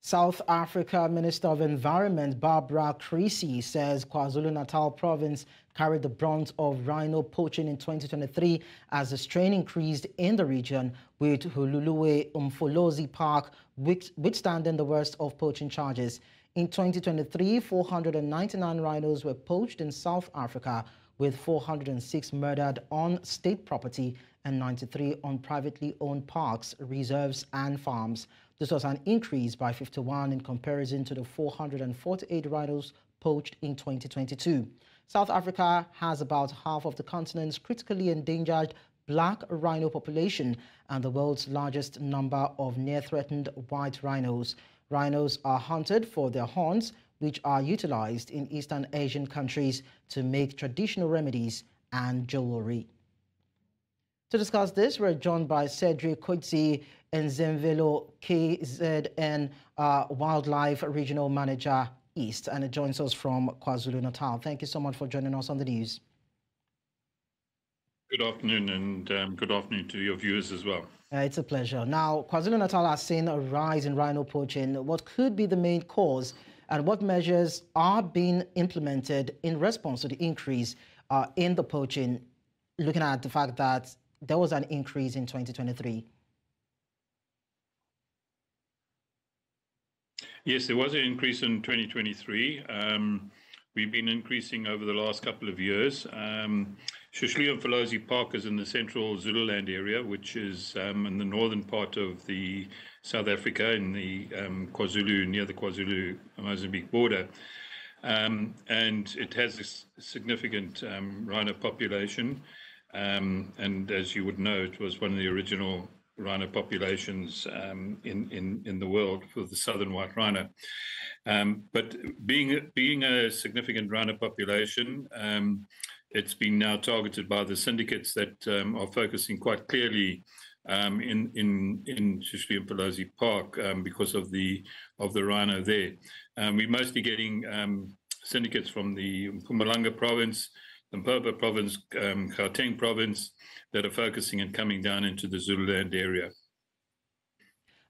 South Africa Minister of Environment Barbara Creecy says Kwazulu Natal province carried the brunt of rhino poaching in 2023 as the strain increased in the region, with Hluhluwe-iMfolozi Park withstanding the worst of poaching charges. In 2023, 499 rhinos were poached in South Africa, with 406 murdered on state property and 93 on privately owned parks, reserves and farms. This was an increase by 51 in comparison to the 448 rhinos poached in 2022. South Africa has about half of the continent's critically endangered black rhino population and the world's largest number of near-threatened white rhinos. Rhinos are hunted for their horns, which are utilized in Eastern Asian countries to make traditional remedies and jewellery. To discuss this, we're joined by Cedric Coetzee Nzemvelo, KZN Wildlife Regional Manager East, and it joins us from Kwazulu Natal. Thank you so much for joining us on the news. Good afternoon, and good afternoon to your viewers as well. It's a pleasure. Now, KwaZulu Natal has seen a rise in rhino poaching. What could be the main cause, and what measures are being implemented in response to the increase in the poaching, looking at the fact that there was an increase in 2023? Yes, there was an increase in 2023. We've been increasing over the last couple of years. Hluhluwe-iMfolozi Park is in the central Zululand area, which is in the northern part of the South Africa, in the KwaZulu, near the KwaZulu-Mozambique border. And it has a significant rhino population. And as you would know, it was one of the original rhino populations in the world for the southern white rhino. But being a significant rhino population, it's been now targeted by the syndicates that are focusing quite clearly in Hluhluwe-iMfolozi Park because of the rhino there. We're mostly getting syndicates from the Mpumalanga province, Limpopo province, Gauteng province, that are focusing and coming down into the Zululand area.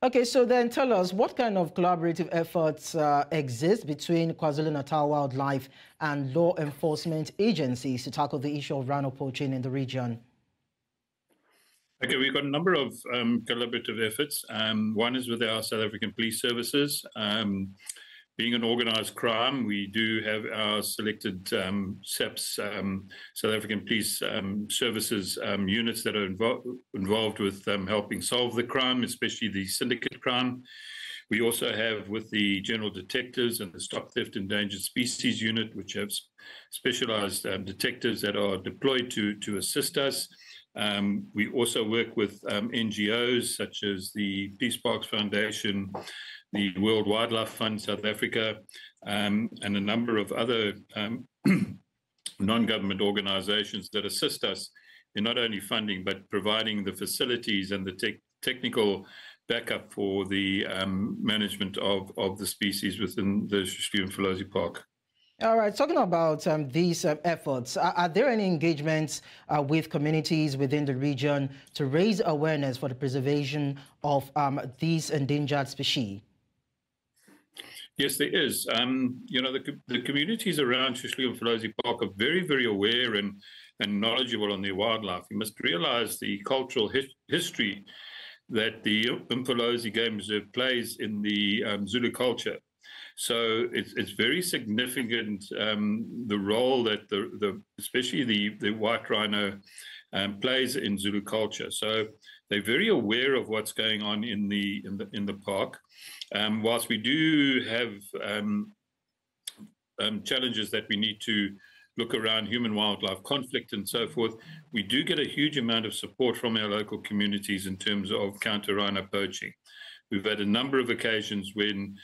Okay, so then tell us, what kind of collaborative efforts exist between KwaZulu Natal Wildlife and law enforcement agencies to tackle the issue of rhino poaching in the region? Okay, we've got a number of collaborative efforts. One is with our South African police services. Being an organised crime, we do have our selected SAPS, South African Police Services units that are involved with helping solve the crime, especially the syndicate crime. We also have with the general detectives and the Stop Theft Endangered Species unit, which have specialised detectives that are deployed to assist us. We also work with NGOs such as the Peace Parks Foundation, the World Wildlife Fund South Africa, and a number of other non-government organizations that assist us in not only funding but providing the facilities and the technical backup for the management of the species within the Hluhluwe-iMfolozi Park. All right, talking about these efforts, are there any engagements with communities within the region to raise awareness for the preservation of these endangered species? Yes, there is. You know, the communities around Hluhluwe-iMfolozi Park are very, very aware and knowledgeable on their wildlife. You must realize the cultural history that the Mfolozi Game Reserve plays in the Zulu culture. So it's very significant, the role that especially the white rhino plays in Zulu culture. So they're very aware of what's going on in the park. Whilst we do have challenges that we need to look around human-wildlife conflict and so forth, we do get a huge amount of support from our local communities in terms of counter-rhino poaching. We've had a number of occasions when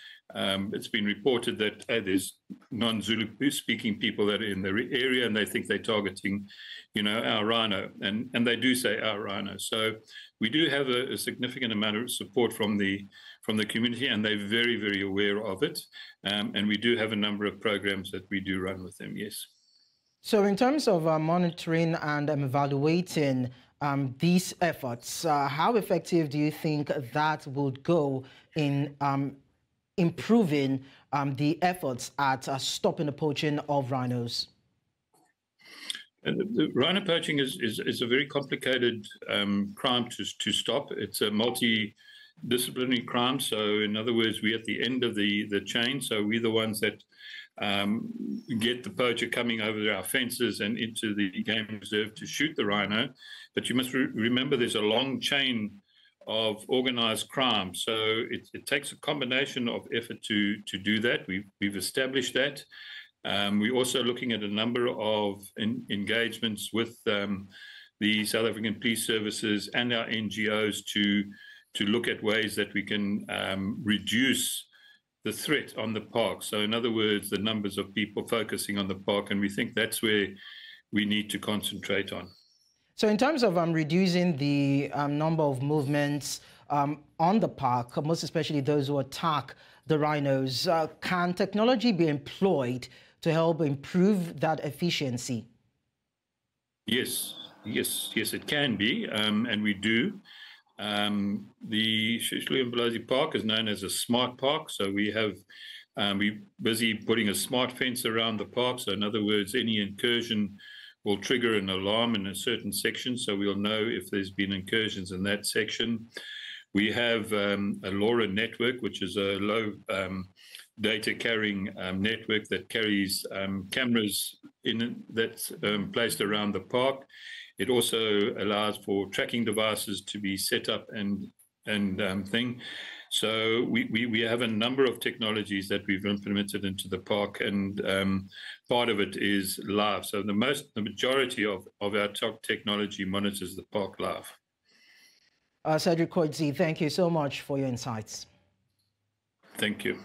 it's been reported that there's non-Zulu speaking people that are in the area and they think they're targeting, you know, our rhino, and they do say our rhino. So we do have a significant amount of support from the community, and they're very, very aware of it. And we do have a number of programs that we do run with them, yes. So in terms of monitoring and evaluating these efforts, how effective do you think that would go in improving the efforts at stopping the poaching of rhinos? The rhino poaching is a very complicated crime to stop. It's a multidisciplinary crime. So, in other words, we're at the end of the chain. So we're the ones that get the poacher coming over our fences and into the game reserve to shoot the rhino. But you must remember there's a long chain of organized crime. So it takes a combination of effort to do that. We've established that. We're also looking at a number of engagements with the South African Police Services and our NGOs to look at ways that we can reduce the threat on the park. So in other words, the numbers of people focusing on the park, and we think that's where we need to concentrate on. So in terms of reducing the number of movements on the park, most especially those who attack the rhinos, can technology be employed to help improve that efficiency? Yes, it can be, and we do. The Hluhluwe-iMfolozi Park is known as a smart park, so we're busy putting a smart fence around the park. So in other words, any incursion will trigger an alarm in a certain section, so we'll know if there's been incursions in that section. We have a LoRa network, which is a low data carrying network that carries cameras that's placed around the park. It also allows for tracking devices to be set up and thing. So we have a number of technologies that we've implemented into the park, and part of it is live. So the majority of our top technology monitors the park live. Cedric Kwazulu, thank you so much for your insights. Thank you.